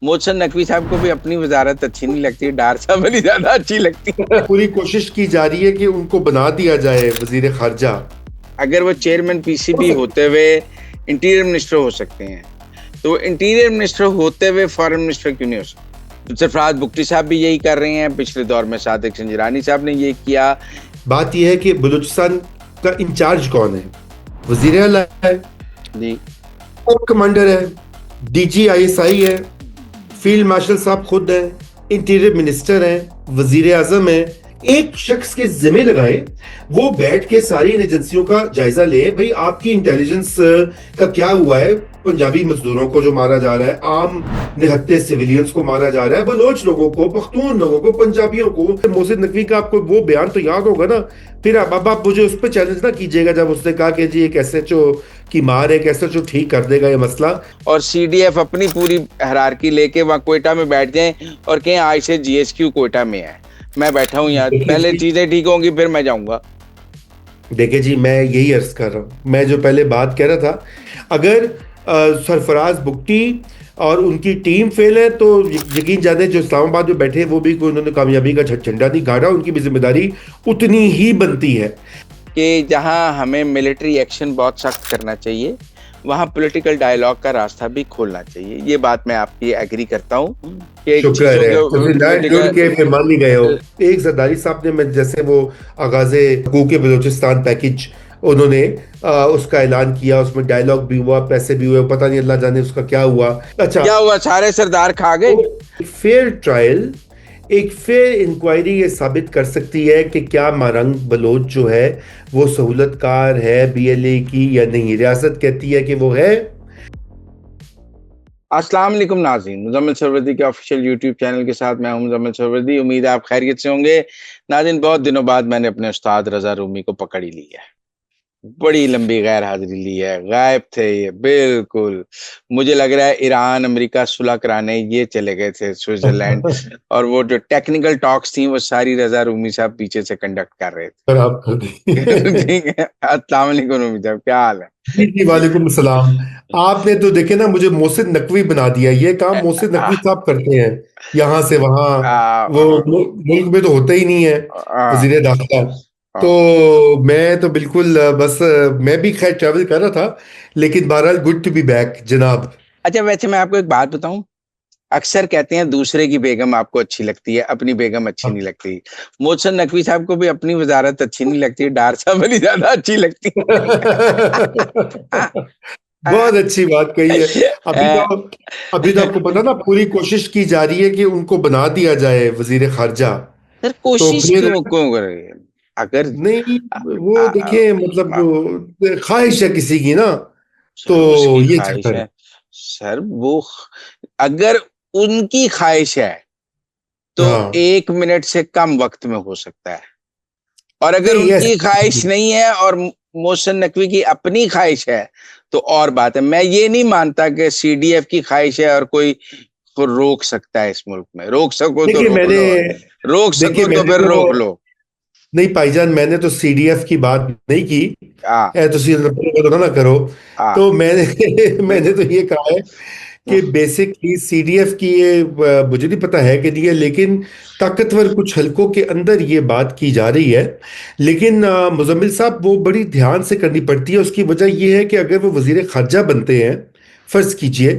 मोहसिन नकवी साहब को भी अपनी वजारत अच्छी नहीं लगती, डार साहब वाली ज्यादा अच्छी लगती है। पूरी कोशिश की जा रही है कि उनको बना दिया जाए वजीर खारजा। अगर वो चेयरमैन हो पीसीबी सकता होते हुए इंटीरियर मिनिस्टर हो सकते हैं, तो इंटीरियर मिनिस्टर होते हुए फॉरेन मिनिस्टर क्यों नहीं हो सकते? सरफराज बुगटी साहब भी यही कर रहे हैं, पिछले दौर में सादिक संजरानी साहब ने ये किया। बात यह है कि बलूचिस्तान का इंचार्ज कौन है? वजीर आला है, जी। टॉप कमांडर है, डीजी आईएसआई है, फील्ड मार्शल साहब खुद है, इंटीरियर मिनिस्टर है, वजीर आजम है। एक शख्स के जिम्मे लगाए, वो बैठ के सारी इन एजेंसियों का जायजा ले, भाई आपकी इंटेलिजेंस का क्या हुआ है? पंजाबी मजदूरों को जो मारा जा रहा है, आम निहत्ते सिविलियंस को मारा जा रहा है, बलोच लोगों को, पख्तून लोगों को, पंजाबियों को। मोहसिन नकवी का आपको वो बयान तो याद होगा ना? फिर अब आप मुझे उस पर चैलेंज ना कीजिएगा जब उसने कहा कि जी एक एसएचओ की मार है, एक एसएचओ ठीक कर देगा ये मसला। और सीडीएफ अपनी पूरी हायरार्की लेके वहां कोयटा में बैठ जाएं और कहें आज से जीएचक्यू कोयटा में है, मैं बैठा हूं यहाँ, देखिए पहले जी, चीजें ठीक होंगी फिर मैं जाऊंगा। देखिए जी, मैं यही अर्ज कर रहा हूँ, मैं जो पहले बात कह रहा था, अगर सरफराज बुगटी और उनकी टीम फेल है तो यकीन जाने जो इस्लामाबाद में बैठे वो भी कोई उन्होंने कामयाबी का झंडा नहीं गाड़ा, उनकी भी जिम्मेदारी उतनी ही बनती है। कि जहां हमें मिलिट्री एक्शन बहुत सख्त करना चाहिए, वहां पॉलिटिकल डायलॉग का रास्ता भी खोलना चाहिए। ये बात मैं आपकी एग्री करता हूँ कि शुक्र चीजों है तो फिर लाइन जुड़ के फिर मान ही गए हो। एक जरदारी साहब ने, मैं जैसे वो आगाजे हकूक बलूचिस्तान पैकेज उन्होंने उसका ऐलान किया, उसमें डायलॉग भी हुआ, पैसे भी हुए, पता नहीं अल्लाह जाने उसका क्या हुआ। अच्छा, क्या हुआ, सारे सरदार खा गए। फेयर ट्रायल, एक फेयर इंक्वायरी ये साबित कर सकती है कि क्या मारंग बलोच जो है वो सहूलतकार है बीएलए की या नहीं। रियासत कहती है कि वो है। अस्सलाम वालेकुम नाज़रीन, मुज़म्मिल सरवरदी के ऑफिशियल यूट्यूब चैनल के साथ मैं हूं मुज़म्मिल सरवरदी। उम्मीद है आप खैरियत से होंगे। नाज़रीन, बहुत दिनों बाद मैंने अपने उस्ताद रज़ा रूमी को पकड़ ही ली है। बड़ी लंबी गैर हाजिरी ली है, गायब थे ये बिल्कुल। मुझे लग रहा है ईरान अमेरिका सुलह कराने ये चले गए थे स्विट्जरलैंड, और वो जो टेक्निकल टॉक्स थी वो सारी रज़ा रूमी साहब पीछे से कंडक्ट कर रहे खराब कर दी। थे। ठीक है, अस्सलाम वालेकुम रूमी साहब, क्या हाल है? जी जी, वालेकुम सलाम। आपने तो देखे ना, मुझे मोहसिन नकवी बना दिया। ये काम मोहसिन आ, नकवी साहब करते हैं, यहाँ से वहाँ। आ, वो मुल्क में तो होता ही नहीं है आ, वजीर दाखिला। तो मैं तो बिल्कुल बस मैं भी खैर ट्रैवल कर रहा था, लेकिन बहरहाल गुड टू बी बैक जनाब। अच्छा, वैसे मैं आपको एक बात बताऊं, अक्सर कहते हैं दूसरे की बेगम आपको अच्छी लगती है, अपनी बेगम अच्छी नहीं लगती। मोहसिन नकवी साहब को भी अपनी वजारत अच्छी नहीं लगती, डार साहब वाली ज्यादा अच्छी लगती बहुत अच्छी बात कही है। अभी तो अभी तो आपको पता ना, पूरी कोशिश की जा रही है कि उनको बना दिया जाए वजीर खारजा। सर तो कोशिश फिर क्यों कर रही है? अगर नहीं, आ, वो आ, देखिए मतलब आ, ख्वाहिश है किसी की ना, तो सर उसकी ये ख्वाहिश चक्कर है। है। सर वो अगर उनकी ख्वाहिश है तो हाँ, 1 मिनट से कम वक्त में हो सकता है, और अगर नहीं उनकी ख्वाहिश ऐसे नहीं है और मोहसिन नकवी की अपनी ख्वाहिश है तो और बात है। मैं ये नहीं मानता कि सीडीएफ की ख्वाहिश है और कोई को रोक सकता है इस मुल्क में। रोक सको तो देखिए रोक मैंने लो, रोक देखिए सको तो मैंने फिर तो रोक लो। नहीं भाईजान, मैंने तो सीडीएफ की बात नहीं की। आ, तो ना करो। आ, तो मैंने मैंने तो ये कहा है कि बेसिकली सीडीएफ की ये मुझे नहीं पता है कि नहीं है, लेकिन ताकतवर कुछ हलकों के अंदर ये बात की जा रही है। लेकिन मुजम्मिल साहब, वो बड़ी ध्यान से करनी पड़ती है। उसकी वजह ये है कि अगर वो वजीर खारजा बनते हैं, फर्ज कीजिए,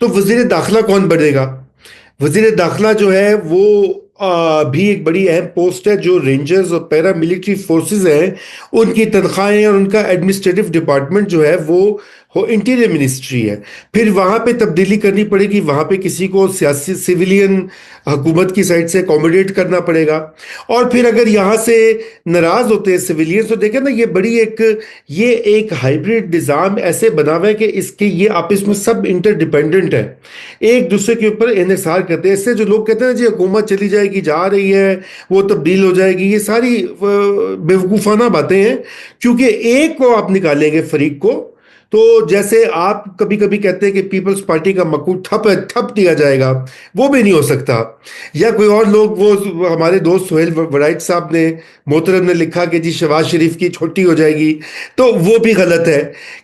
तो वजीर दाखिला कौन बनेगा? वजीर दाखिला जो है वो भी एक बड़ी अहम पोस्ट है। जो रेंजर्स और पैरा मिलिट्री फोर्सेस हैं, उनकी तनख्वाहें और उनका एडमिनिस्ट्रेटिव डिपार्टमेंट जो है वो इंटीरियर मिनिस्ट्री है। फिर वहाँ पे तब्दीली करनी पड़ेगी, वहाँ पे किसी को सियासी सिविलियन हुकूमत की साइड से अकोमोडेट करना पड़ेगा। और फिर अगर यहाँ से नाराज होते हैं सिविलियंस, तो देखें ना, ये एक हाइब्रिड निज़ाम ऐसे बना हुआ है कि इसके ये आपस में सब इंटरडिपेंडेंट है, एक दूसरे के ऊपर इन्हिसार करते हैं। इससे जो लोग कहते हैं जी हुकूमत चली जाएगी, जा रही है, वो तब्दील हो जाएगी, ये सारी बेवकूफ़ाना बातें हैं। क्योंकि एक को आप निकालेंगे फरीक को, तो जैसे आप कभी कभी कहते हैं कि पीपल्स पार्टी का मकू ठप दिया जाएगा, वो भी नहीं हो सकता। या कोई और लोग, वो हमारे दोस्त सुहेल वराइट साहब ने, मोहतरम ने लिखा कि जी शहबाज शरीफ की छुट्टी हो जाएगी, तो वो भी गलत है।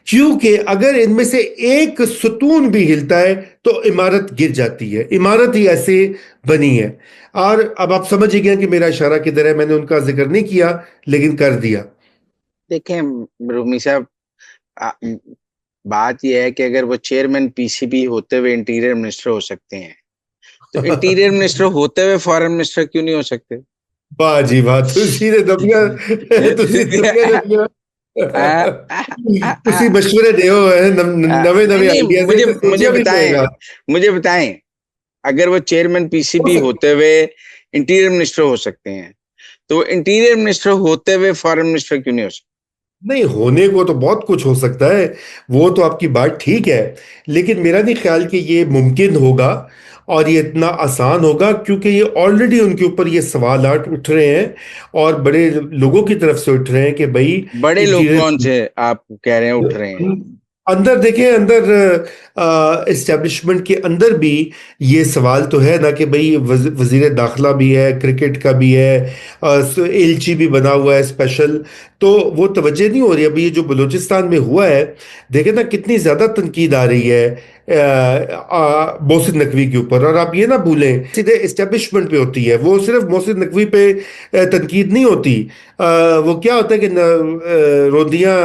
क्योंकि अगर इनमें से एक सुतून भी हिलता है तो इमारत गिर जाती है। इमारत ही ऐसे बनी है। और अब आप समझ ही गए कि मेरा इशारा किधर है। मैंने उनका जिक्र नहीं किया, लेकिन कर दिया। देखें रूमी साहब, आ- बात यह है कि अगर वो चेयरमैन पीसीबी होते हुए इंटीरियर मिनिस्टर हो सकते हैं, तो इंटीरियर मिनिस्टर होते हुए फॉरेन मिनिस्टर क्यों नहीं हो सकते? वाह जी वाह, तुसी ने दबिया, तुसी दबिया दबिया। तुसी मशवरे दे नवे नहीं नवे नहीं, आइडियाज मुझे तो मुझे सोचिया भी नहीं बताएं, होएगा। मुझे बताएं, अगर वो चेयरमैन हो पीसीबी सकता होते हुए इंटीरियर मिनिस्टर हो सकते हैं, तो इंटीरियर मिनिस्टर होते हुए फॉरेन मिनिस्टर क्यों नहीं हो सकते? नहीं, होने को तो बहुत कुछ हो सकता है। वो तो आपकी बात ठीक है, लेकिन मेरा नहीं ख्याल कि ये मुमकिन होगा और ये इतना आसान होगा, क्योंकि ये ऑलरेडी उनके ऊपर ये सवालात उठ रहे हैं और बड़े लोगों की तरफ से उठ रहे हैं कि भाई बड़े लोग इंटीरियर, कौन से आप कह रहे हैं उठ रहे हैं? अंदर देखें, अंदर एस्टेब्लिशमेंट के अंदर भी ये सवाल तो है ना कि भाई वजीर दाखिला भी है, क्रिकेट का भी है, एलची भी बना हुआ है स्पेशल। तो वो तवज्जो नहीं हो रही। अभी ये जो बलूचिस्तान में हुआ है, देखें ना कितनी ज्यादा तनकीद आ रही है मोहसिन नकवी के ऊपर। और आप ये ना भूलें, सीधे एस्टेब्लिशमेंट पे होती है वो, सिर्फ मोहसिन नकवी पे तनकीद नहीं होती। वो क्या होता है कि रोंदियां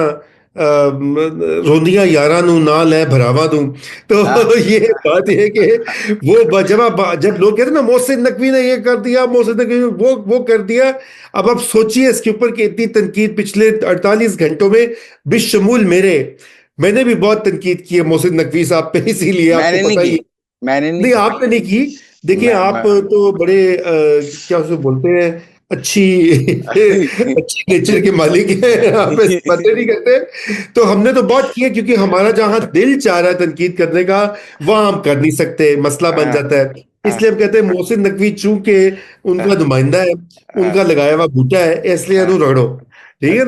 रोंदियां यारा नू नाल है भरावा दूं। तो ये बात है कि वो जब लोग कहते हैं ना मोहसिन नकवी ने ये कर दिया, मोहसिन नकवी ने वो कर दिया। अब आप सोचिए इसके ऊपर कि इतनी तनकीद पिछले 48 घंटों में, बिशमूल मेरे, मैंने भी बहुत तनकीद की है मोहसिन नकवी साहब पे, इसीलिए आपको मैंने नहीं पता ही की, है। मैंने नहीं नहीं, की। आपने नहीं की। देखिए, आप मैं तो बड़े क्या उसे बोलते हैं, अच्छी अच्छी नेचर के मालिक हैं। आप ऐसी बातें नहीं करते। तो हमने तो बहुत किया, क्योंकि हमारा जहां दिल चाह रहा है तनकीद करने का, वहां हम कर नहीं सकते, मसला बन जाता है। इसलिए हम कहते हैं मोहसिन नकवी चूंकि उनका नुमाइंदा है, उनका लगाया हुआ बूटा है, इसलिए अनु रगड़ो। ठीक है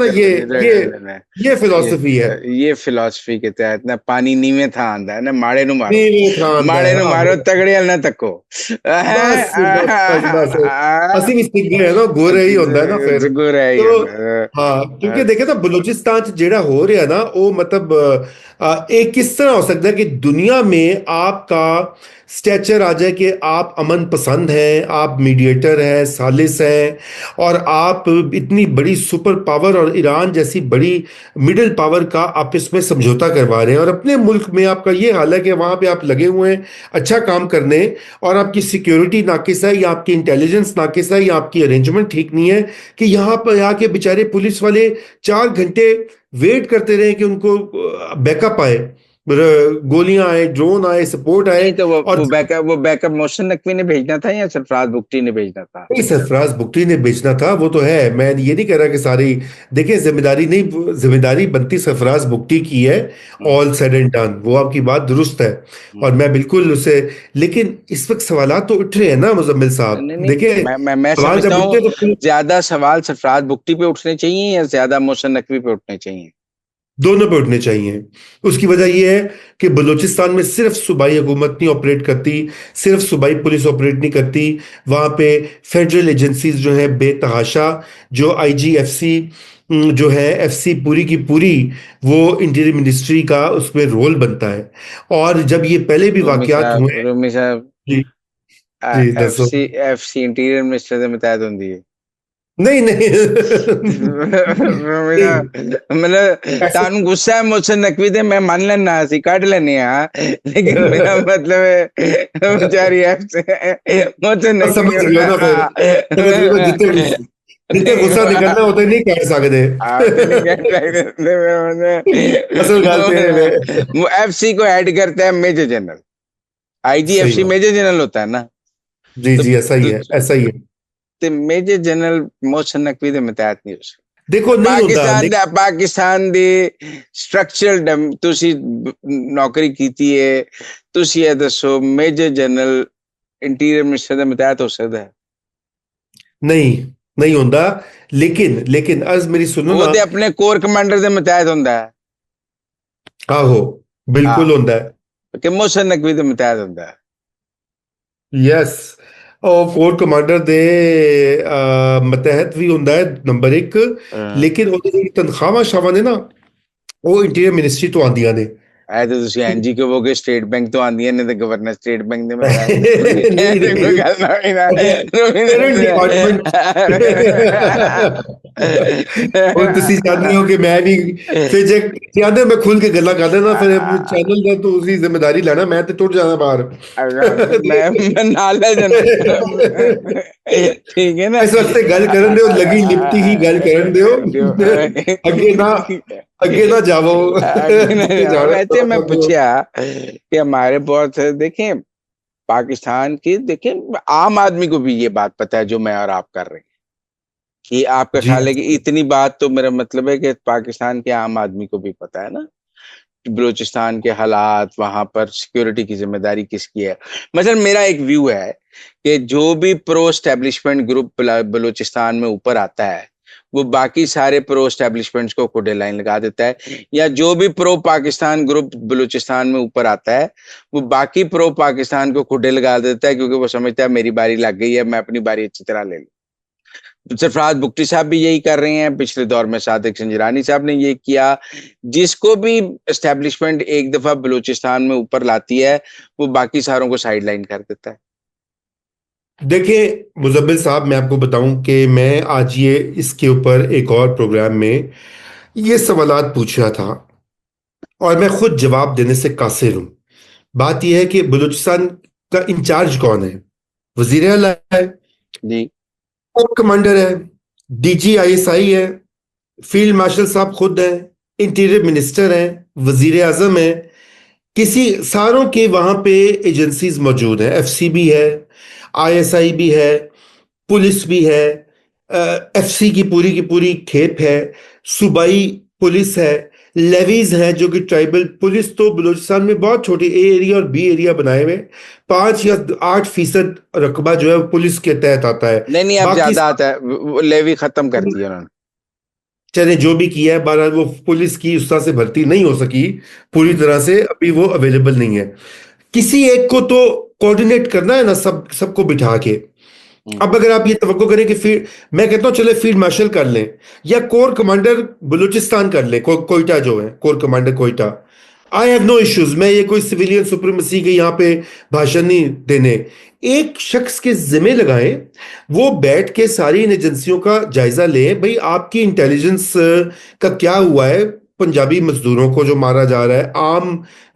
ना? ये फिलॉसफी है। ये फिलॉसफी के तहत ना पानी नीवे था आंदा है ना माड़े नु मारो, नहीं खानदा माड़े है, नु आहो। मारो तगड़े हल ना तको। बस बस बस बस, ਅਸੀਂ ਵੀ ਸਿੱਖ ਗਏ ਨਾ, ਗੋਰੇ ਹੀ ਹੁੰਦਾ ਹੈ ਨਾ ਫਿਰ। जगह रह तो गया। हाँ, क्योंकि देखे ना बलूचिस्तान च जेड़ा हो रहा ना, वो मतलब एक किस तरह हो सकता है कि दुनिया में आपका स्टेचर आ जाए कि आप अमन पसंद हैं, आप मीडिएटर हैं, सालिस हैं, और आप इतनी बड़ी सुपर पावर और ईरान जैसी बड़ी मिडिल पावर का आप इसमें समझौता करवा रहे हैं, और अपने मुल्क में आपका ये हाल है कि वहां पे आप लगे हुए हैं अच्छा काम करने, और आपकी सिक्योरिटी नाकिस है, या आपकी इंटेलिजेंस नाकिस है, या आपकी अरेंजमेंट ठीक नहीं है, कि यहाँ पर आके बेचारे पुलिस वाले 4 घंटे वेट करते रहे कि उनको बैकअप आए, गोलियां आए, ड्रोन आए, सपोर्ट आए। नहीं तो और वो बैकअप मोहसिन नकवी ने भेजना था या सरफराज बुगटी ने भेजना था? नहीं, सरफराज बुगटी ने बेचना था, वो तो है। मैं ये नहीं कह रहा कि सारी, देखिए जिम्मेदारी नहीं, जिम्मेदारी बनती सरफराज बुगटी की है। हम्म, ऑल सेड एंड डन, वो आपकी बात दुरुस्त है, और हम्म। मैं बिल्कुल उसे, लेकिन इस वक्त सवालात तो उठ रहे हैं ना मुजम्मिल साहब। नहीं नहीं, देखिए, मैं सवाल समझता जब हूँ उठते हैं तो फिर ज्यादा सवाल सरफराज बुगटी पे उठने चाहिए या ज्यादा मोहसिन नकवी पे उठने चाहिए? दोनों पे उठने चाहिए। उसकी वजह यह है कि बलूचिस्तान में सिर्फ सूबाई हुकूमत नहीं ऑपरेट करती, सिर्फ सूबाई पुलिस ऑपरेट नहीं करती, वहाँ पे फेडरल एजेंसीज जो है बेतहाशा, जो आईजीएफसी जो है, एफसी पूरी की पूरी, वो इंटीरियर मिनिस्ट्री का उसमें रोल बनता है। और जब ये पहले भी वाकयात हुए। रूमी साहब, जी, जी दसो। एफसी इंटीरियर मिनिस्टर ਦੇ ਮੁਤਾबिक ਹੁੰਦੀ है। नहीं नहीं ਮੇਰਾ नहीं, मतलब ऐसे तानू गुस्सा है मुझसे नकवी दे मैं मान लेना सी काट लेने लेकिन मेरा मतलब है बेचारी ऐप से मुझसे और नकवी समझ गए ना फिर, समझ गए ना, जितने जितने गुस्सा निकलना होता है नहीं कह सकते। तो नहीं कह असल गल तो ये है। सकते। वो एफसी को ऐड करता है मेजर जनरल, सही आईजीएफसी बात। मेजर जनरल होता है ना। जी तो, जी, ऐसा ही है, ऐसा ही है। तो मेजर जनरल मोहसिन नकवी ਦੇ ਮੁਤਾबिक नहीं हो सकता। देखो नहीं होता पाकिस्तान ਦੇ स्ट्रक्चरल ਤੁਸੀਂ ਨੌਕਰੀ ਕੀਤੀ ਹੈ, ਤੁਸੀਂ ਇਹ ਦੱਸੋ ਮੇਜਰ ਜਨਰਲ इंटीरियर मिनिस्टर ਦੇ ਮੁਤਾबिक हो सकता है? नहीं, नहीं होता। लेकिन लेकिन अर्ज मेरी सुनो वो ना। तो अपने कोर कमांडर ਦੇ ਮੁਤਾबिक ਹੁੰਦਾ है। आहो बिल्कुल हाँ, होता है। कि मुसन्नक भी तो मुतहद होता है। यस, और कोर कमांडर ਦੇ ਮਤਹਿਤ ਵੀ ਹੁੰਦਾ ਹੈ ਨੰਬਰ 1। हाँ। ਲੇਕਿਨ ਉਹਦੀ ਜਿਹੜੀ ਤਨਖਾਹਾਂ ਸ਼ਾਵਾਂ ਨੇ ਨਾ, ਉਹ ਇੰਟੀਰੀਅਰ ਮਿਨਿਸਟਰੀ ਤੋਂ ਆਉਂਦੀਆਂ ਨੇ। ऐ तो तुसी एनजी के वो के स्टेट बैंक तो आंदी है, नहीं तो गवर्नर स्टेट बैंक ने बनाया ਨਹੀਂ है। कोई ਨਹੀਂ, गल ना हुई ना। Current department. ਹੁਣ ਤੁਸੀਂ ਚਾਹੁੰਦੇ ਹੋ ਕਿ ਮੈਂ ਵੀ, ਫਿਰ ਜੇ ਚਾਹੁੰਦੇ ਮੈਂ ਖੁੱਲ ਕੇ ਗੱਲਾਂ ਕਰ ਲੈਣਾ, ਫਿਰ ਚੈਨਲ ਦਾ ਤੁਸੀਂ ਜ਼ਿੰਮੇਵਾਰੀ ਲੈਣਾ, ਮੈਂ ਤੇ ਟੁੱਟ ਜਾਣਾ ਬਾਹਰ। मैं नाला जना। ठीक है ना। ਇਸ ਵਾਸਤੇ ਗੱਲ ਕਰਨ ਦਿਓ, ਲੱਗੀ ਲਿਪਟੀ ਹੀ ਗੱਲ ਕਰਨ ਦਿਓ। ਅੱਗੇ ਨਾ, ਅੱਗੇ ਨਾ ਜਾਵੋ। ਜਿੱਥੇ ਜਾਣਾ वैसे मैं पूछा कि हमारे बहुत देखें पाकिस्तान की, देखें आम आदमी को भी ये बात पता है जो मैं और आप कर रहे हैं, कि आपका जी ख्याल है कि इतनी बात, तो मेरा मतलब है कि पाकिस्तान के आम आदमी को भी पता है ना बलूचिस्तान के हालात, वहां पर सिक्योरिटी की जिम्मेदारी किसकी है। मतलब मेरा एक व्यू है कि जो भी प्रो स्टैब्लिशमेंट ग्रुप बलूचिस्तान में ऊपर आता है, वो बाकी सारे प्रो एस्टेब्लिशमेंट्स को खुदे लाइन लगा देता है, या जो भी प्रो पाकिस्तान ग्रुप बलूचिस्तान में ऊपर आता है, वो बाकी प्रो पाकिस्तान को खुदे लगा देता है, क्योंकि वो समझता है मेरी बारी लग गई है, मैं अपनी बारी अच्छी तरह ले लूं। सरफराज बुगटी साहब भी यही कर रहे हैं, पिछले दौर में सादिक संजरानी साहब ने ये किया। जिसको भी एस्टेब्लिशमेंट एक दफा बलूचिस्तान में ऊपर लाती है, वो बाकी सारों को साइडलाइन कर देता है। देखिए मुजम्मिल साहब, मैं आपको बताऊं कि मैं आज ये इसके ऊपर एक और प्रोग्राम में ये सवालात पूछ रहा था, और मैं खुद जवाब देने से कासिर हूं। बात यह है कि बलूचिस्तान का इंचार्ज कौन है? वजीर आला है, जी। कोर कमांडर है, डीजी आईएसआई है, फील्ड मार्शल साहब खुद हैं, इंटीरियर मिनिस्टर हैं, वजीर आजम है। किसी सारों के वहां पे एजेंसीज मौजूद हैं, एफसीबी है, आईएसआई भी है, पुलिस भी है, एफसी की पूरी खेप है, सूबाई पुलिस है, लेवीज है जो कि ट्राइबल पुलिस। तो बलूचिस्तान में बहुत छोटे ए एरिया और बी एरिया बनाए हुए, 5 या 8% रकबा जो है वो पुलिस के तहत आता है। नहीं, अब बाकी ज्यादा आता है, वो लेवी खत्म कर दी उन्होंने। चले जो भी किया है, बहरहाल वो पुलिस की उस तरह से भर्ती नहीं हो सकी पूरी तरह से, अभी वो अवेलेबल नहीं है। किसी एक को तो कोऑर्डिनेट करना है ना, सबको बिठा के। अब अगर आप ये तवक्को करें कि फील्ड, मैं कहता हूं चले फील्ड मार्शल कर लें या कोर कमांडर बलूचिस्तान कर लें, कोयटा जो है corps commander Quetta, I have no issues. मैं ये कोई सिविलियन सुप्रीमेसी के यहाँ पे भाषण नहीं देने, एक शख्स के जिम्मे लगाएं, वो बैठ के सारी इन एजेंसियों का जायजा लें। भाई आपकी इंटेलिजेंस का क्या हुआ है? पंजाबी मजदूरों को जो मारा जा रहा है, आम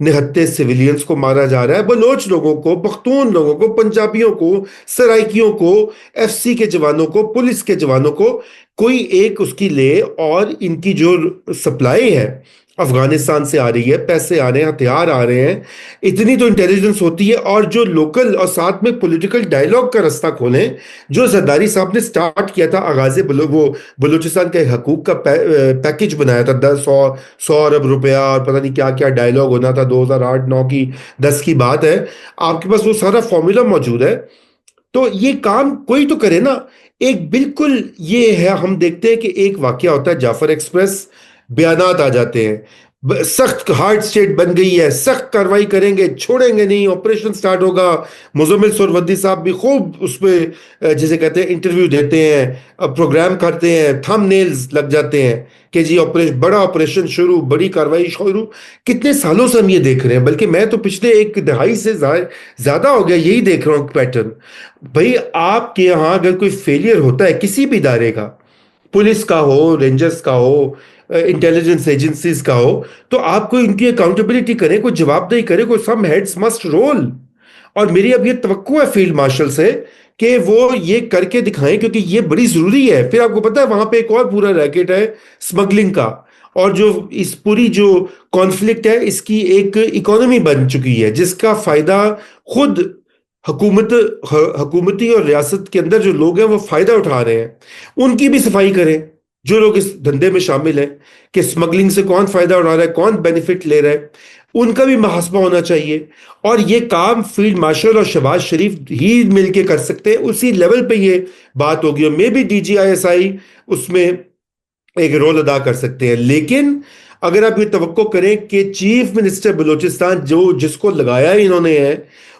निहत्ते सिविलियंस को मारा जा रहा है, बलोच लोगों को, पख्तून लोगों को, पंजाबियों को, सराइकियों को, एफसी के जवानों को, पुलिस के जवानों को, कोई एक उसकी ले। और इनकी जो सप्लाई है अफगानिस्तान से आ रही है, पैसे आ रहे हैं, हथियार आ रहे हैं, इतनी तो इंटेलिजेंस होती है। और जो लोकल और साथ में पॉलिटिकल डायलॉग का रास्ता खोलें, जो जरदारी साहब ने स्टार्ट किया था आगाज वो बलूचिस्तान के हकूक का पैकेज बनाया था, 100 अरब रुपया और पता नहीं क्या क्या डायलॉग होना था, 2008-9 की 10 की बात है। आपके पास वो सारा फॉर्मूला मौजूद है, तो ये काम कोई तो करे ना। एक बिल्कुल ये है, हम देखते हैं कि एक वाकया होता है जाफर एक्सप्रेस, बयानात आ जाते हैं, सख्त हार्ड स्टेट बन गई है, सख्त कार्रवाई करेंगे, छोड़ेंगे नहीं, ऑपरेशन स्टार्ट होगा। मुजम्मिल सुहरवर्दी साहब भी खूब उस पर जिसे कहते हैं इंटरव्यू देते हैं, प्रोग्राम करते हैं, थंबनेल्स लग जाते हैं कि जी ऑपरेशन, बड़ा ऑपरेशन शुरू, बड़ी कार्रवाई शुरू। कितने सालों से हम ये देख रहे हैं, बल्कि मैं तो पिछले 1 दहाई से ज्यादा हो गया यही देख रहा हूँ पैटर्न। भाई आपके यहाँ अगर कोई फेलियर होता है किसी भी इदारे का, पुलिस का हो, रेंजर्स का हो, इंटेलिजेंस एजेंसीज का हो, तो आपको इनकी अकाउंटेबिलिटी करें, कोई जवाबदेही करे, कोई सम हेड्स मस्ट रोल। और मेरी अब ये तवक्को है फील्ड मार्शल से कि वो ये करके दिखाएं, क्योंकि ये बड़ी जरूरी है। फिर आपको पता है वहां पे एक और पूरा रैकेट है स्मगलिंग का, और जो इस पूरी जो कॉन्फ्लिक्ट है इसकी एक इकोनॉमी बन चुकी है, जिसका फायदा खुद हुकूमती और रियासत के अंदर जो लोग हैं वो फायदा उठा रहे हैं। उनकी भी सफाई करें, जो लोग इस धंधे में शामिल हैं, कि स्मगलिंग से कौन फायदा उठा रहा है, कौन बेनिफिट ले रहा है, उनका भी मुहासबा होना चाहिए। और ये काम फील्ड मार्शल और शहबाज शरीफ ही मिलके कर सकते हैं, उसी लेवल पे ये बात होगी। और मे बी डीजीआईएसआई उसमें एक रोल अदा कर सकते हैं। लेकिन अगर आप ये तवक्को करें कि चीफ मिनिस्टर बलूचिस्तान जो जिसको लगाया इन्होंने है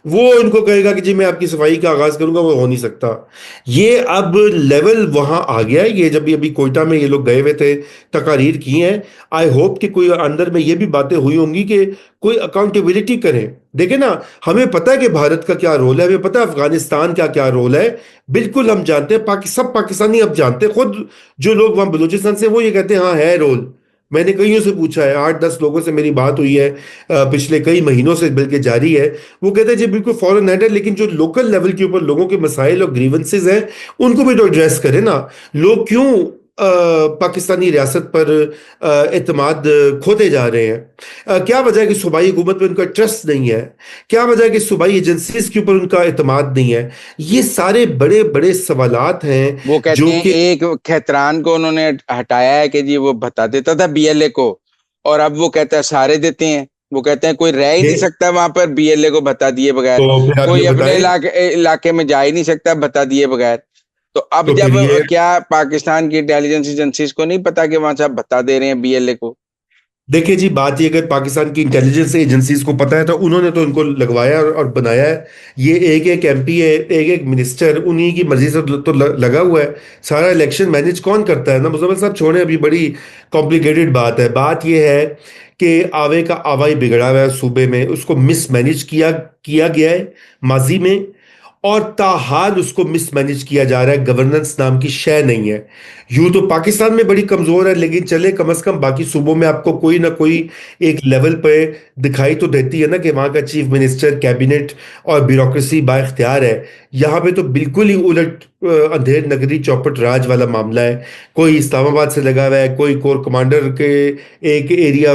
वो इनको कहेगा कि जी मैं आपकी सफाई का आगाज करूंगा, वो हो नहीं सकता। ये अब लेवल वहां आ गया है। ये जब भी अभी कोयटा में ये लोग गए हुए थे, तकारीर की हैं, आई होप कि कोई अंदर में ये भी बातें हुई होंगी कि कोई अकाउंटेबिलिटी करें। देखे ना, हमें पता है कि भारत का क्या रोल है, हमें पता है अफगानिस्तान का क्या रोल है, बिल्कुल हम जानते हैं। सब पाकिस्तानी अब जानते हैं, खुद जो लोग वहां बलूचिस्तान से वो ये कहते हैं हाँ है रोल। मैंने कईयों से पूछा है, 8-10 लोगों से मेरी बात हुई है पिछले कई महीनों से, बल्कि जारी है। वो कहते हैं जी बिल्कुल फॉरेन हेड है, लेकिन जो लोकल लेवल के ऊपर लोगों के मसाइल और ग्रीवेंसेस हैं उनको भी तो एड्रेस करें ना। लोग क्यों पाकिस्तानी रियासत पर एतमाद खोते जा रहे हैं? क्या वजह है कि सूबाई हुकूमत में उनका ट्रस्ट नहीं है? क्या वजह है कि सूबाई एजेंसीज के ऊपर उनका एतमाद नहीं है? ये सारे बड़े बड़े सवालात हैं वो कहते जो हैं कि एक खैतरान को उन्होंने हटाया है कि जी वो भत्ता देता था बीएलए को, और अब वो कहता है सारे देते हैं। वो कहते हैं कोई रह ही नहीं ये सकता वहां पर बीएलए को भत्ता दिए बगैर, तो फिर आप ये कोई अपने बताएं, इलाके में जा ही नहीं सकता भत्ता दिए बगैर। तो अब तो फिर जब ये क्या पाकिस्तान की इंटेलिजेंस एजेंसीज को नहीं पता कि वहां से आप भत्ता दे रहे हैं बीएलए को? देखिए जी, बात ये अगर पाकिस्तान की इंटेलिजेंस एजेंसीज को पता है तो उन्होंने तो इनको लगवाया और बनाया है। ये एक एक एमपी है, एक एक मिनिस्टर उन्हीं की मर्जी से तो लगा हुआ है। सारा इलेक्शन मैनेज कौन करता है ना? मुजम्मिल साहब छोड़ें, अभी बड़ी कॉम्प्लिकेटेड बात है। बात ये है कि आवे का आवाई बिगड़ा हुआ है सूबे में, उसको मिसमैनेज किया किया गया है माजी में, और ताहाल उसको मिसमैनेज किया जा रहा है। गवर्नेंस नाम की शय नहीं है। यूं तो पाकिस्तान में बड़ी कमजोर है, लेकिन चले कम से कम बाकी सूबों में आपको कोई ना कोई एक लेवल पे दिखाई तो देती है ना कि वहां का चीफ मिनिस्टर, कैबिनेट और ब्यूरोक्रेसी बाइख्तियार है। यहाँ पे तो बिल्कुल ही उलट अंधेर नगरी चौपट राज वाला मामला है। कोई इस्लामाबाद से लगा हुआ है, कोई कोर कमांडर के एक एरिया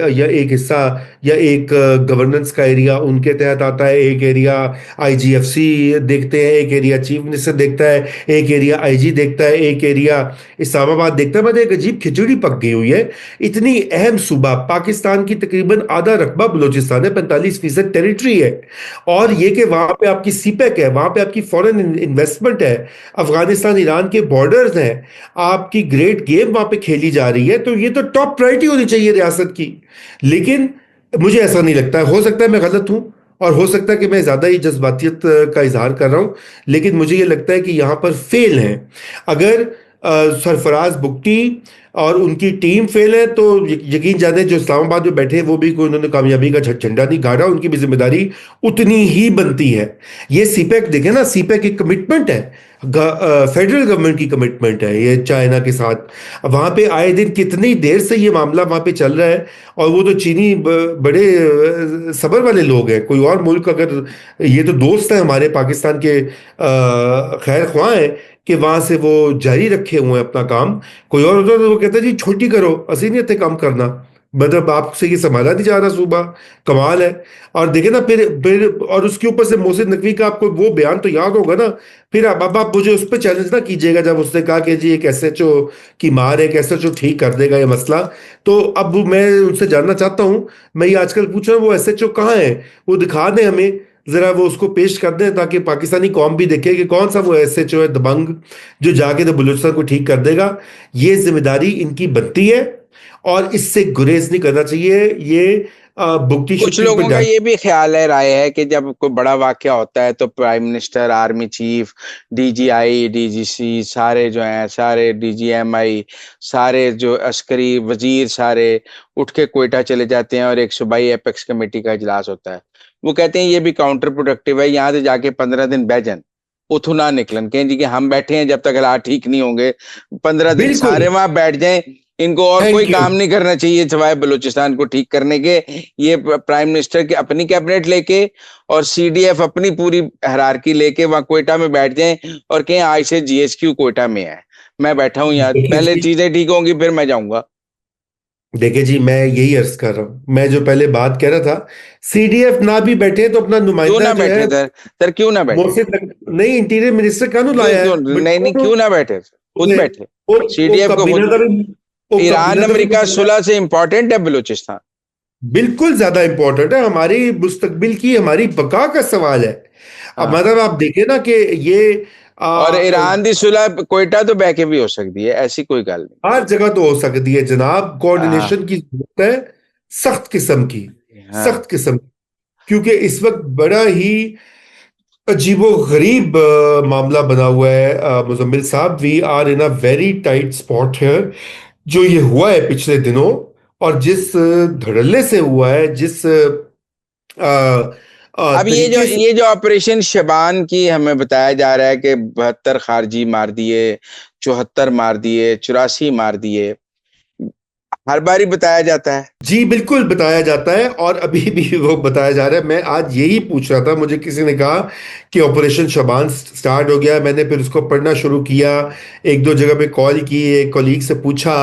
या एक हिस्सा या एक गवर्नेंस का एरिया उनके तहत आता है, एक एरिया आईजीएफसी देखते हैं, एक एरिया चीफ मिनिस्टर देखता है, एक एरिया आईजी देखता है, एक एरिया इस्लामाबाद देखता है। मतलब एक अजीब खिचड़ी पक गई हुई है। इतनी अहम सूबा, पाकिस्तान की तकरीबन आधा रकबा बलूचिस्तान है, 45% टेरिटरी है, और ये कि वहां पे आपकी सीपेक है, वहां पे आपकी फॉरेन इन्वेस्टमेंट है, अफगानिस्तान ईरान के बॉर्डर्स हैं, आपकी ग्रेट गेम वहां पे खेली जा रही है, तो ये तो टॉप प्रायोरिटी होनी चाहिए रियासत की। लेकिन मुझे ऐसा नहीं लगता है। हो सकता है मैं गलत हूं, और हो सकता है कि मैं ज्यादा ही जज्बातियत का इजहार कर रहा हूं, लेकिन मुझे ये लगता है कि यहां पर फेल है। अगर सरफराज बुगटी और उनकी टीम फेल है तो यकीन जाने जो इस्लामाबाद में बैठे हैं वो भी कोई उन्होंने कामयाबी का झंडा नहीं गाड़ा, उनकी भी जिम्मेदारी उतनी ही बनती है। ये सीपैक देखे ना, सीपैक एक कमिटमेंट है, फेडरल गवर्नमेंट की कमिटमेंट है ये चाइना के साथ। वहां पे आए दिन कितनी देर से ये मामला वहां पे चल रहा है, और वो तो चीनी बड़े सबर वाले लोग हैं। कोई और मुल्क अगर, ये तो दोस्त हैं हमारे पाकिस्तान के, खैर ख्वाह हैं कि वहां से वो जारी रखे हुए हैं अपना काम। कोई और होता तो वो कहता है जी छोटी करो, असी नहीं इतने काम करना, मतलब आपसे ये संभाला नहीं जा रहा सूबा। कमाल है। और देखे ना, फिर और उसके ऊपर से मोहसिन नकवी का आपको वो बयान तो याद होगा ना। फिर अब आप मुझे उस पर चैलेंज ना कीजिएगा जब उसने कहा कि जी एक एसएचओ की मार है, एक एसएचओ ठीक कर देगा ये मसला। तो अब मैं उनसे जानना चाहता हूं, मैं ये आजकल पूछ रहा हूँ वो एसएचओ कहाँ है? वो दिखा दें हमें जरा, वो उसको पेश कर दें ताकि पाकिस्तानी कौम भी देखे कि कौन सा वो एसएचओ है दबंग जो जाके तो बलूचिस्तान को ठीक कर देगा। ये जिम्मेदारी इनकी बनती है और इससे गुरेज नहीं करना चाहिए। ये बुगटी कुछ शुगटी पर लोगों का ये भी ख्याल है, राय है कि जब कोई बड़ा वाकया होता है तो prime minister, army chief, DJI, DGC, सारे जो हैं, सारे डीजीएमआई, सारे जो अस्करी वजीर, सारे उठ के कोयटा चले जाते हैं और एक सूबाई एपेक्स कमेटी का इजलास होता है। वो कहते हैं ये भी काउंटर प्रोडक्टिव है, यहाँ से जाके 15 दिन बैठन, उथु ना निकलन, कहें जी कि हम बैठे हैं जब तक हालात ठीक नहीं होंगे, 15 दिन बिल्कुल। सारे वहां बैठ जाएं, इनको और कोई थैंक यू। काम नहीं करना चाहिए सिवाय बलूचिस्तान को ठीक करने के। ये प्राइम मिनिस्टर की अपनी कैबिनेट लेके और सीडीएफ अपनी पूरी हायरार्की लेके वहां कोयटा में बैठ जाएं और कहें आज से जीएचक्यू कोयटा में है, मैं बैठा हूं यहाँ, देखिए पहले जी, चीजें ठीक होंगी फिर मैं जाऊंगा। देखिए जी, मैं यही अर्ज कर रहा हूं। मैं जो पहले बात कह रहा था, सीडीएफ ना भी बैठे तो अपना क्यों नुमाइंदा ना जो है बैठे सर क्यों ना बैठे? नहीं, इंटीरियर मिनिस्टर कानू क्यों लाया है क्यों बट नहीं नहीं, क्यों ना बैठे सर? खुद बैठे, वो सीडीएफ को काबीना खुद। का भी, वो ईरान काबीना का भी अमेरिका नुमाइंदा सुलह से इंपॉर्टेंट है बलूचिस्तान। बिल्कुल ज्यादा इंपॉर्टेंट है। हमारी मुस्तकबिल की, हमारी बका का सवाल है। अब हाँ, मतलब आप देखें ना कि ये और ईरान दी सुलह कोयटा तो बह के भी हो सकती है, ऐसी कोई गल नहीं। हर जगह तो हो सकती है जनाब, हाँ कोऑर्डिनेशन की जरूरत है, सख्त किस्म की, हाँ। सख्त किस्म की। क्योंकि इस वक्त बड़ा ही अजीबो गरीब मामला बना हुआ है मुजम्मिल साहब। We are in a very tight spot है। जो ये हुआ है पिछले दिनों, और जिस धड़ल्ले से हुआ है, जिस अब तरीके से। ये जो ऑपरेशन शबान की हमें बताया जा रहा है कि 72 खारजी मार दिए, 74 मार दिए, 84 मार दिए, हर बारी बताया जाता है। जी बिल्कुल बताया जाता है, और अभी भी वो बताया जा रहा है। मैं आज यही पूछ रहा था, मुझे किसी ने कहा कि ऑपरेशन शबान स्टार्ट हो गया। मैंने फिर उसको पढ़ना शुरू किया, एक दो जगह पे कॉल की, एक कॉलीग से पूछा,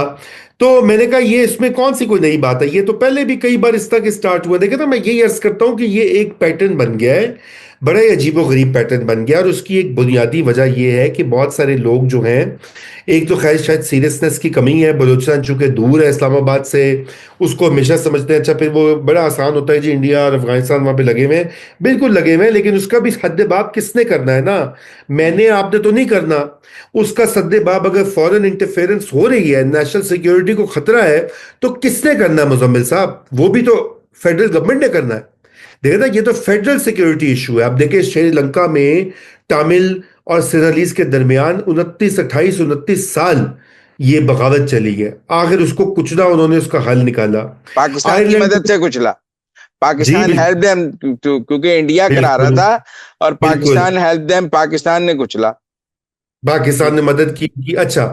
तो मैंने कहा ये इसमें कौन सी कोई नई बात है, ये तो पहले भी कई बार इस तरह के स्टार्ट हुआ। देखा, तो मैं यही अर्ज करता हूँ कि ये एक पैटर्न बन गया है, बड़ा ही अजीबो गरीब पैटर्न बन गया। और उसकी एक बुनियादी वजह यह है कि बहुत सारे लोग जो हैं, एक तो खैर शायद सीरियसनेस की कमी है, बलूचिस्तान चूंकि दूर है इस्लामाबाद से, उसको हमेशा समझते हैं अच्छा फिर वो बड़ा आसान होता है जी, इंडिया और अफगानिस्तान वहाँ पे लगे हुए हैं। बिल्कुल लगे हुए हैं, लेकिन उसका भी सद्देबाब किसने करना है ना, मैंने आपने तो नहीं करना। उसका सद्देबाब अगर फॉरेन इंटरफेरेंस हो रही है, नेशनल सिक्योरिटी को खतरा है, तो किसने करना है मुजम्मिल साहब? वो भी तो फेडरल गवर्नमेंट ने करना है। देखिए ना, ये तो फेडरल सिक्योरिटी इशू है। आप देखिए श्रीलंका में तमिल और सिरालीज के दरमियान 29 28 29 साल ये बगावत चली है, आखिर उसको कुचला, उन्होंने उसका हल निकाला। पाकिस्तान की आयरलैंड। मदद से कुचला। जी पाकिस्तान हेल्प बिल्कुल, देम, क्योंकि इंडिया करा रहा बिल्कुल, था, और बिल्कुल। पाकिस्तान हेल्प देम, पाकिस्तान ने कुचला। पाकिस्तान ने मदद की। अच्छा,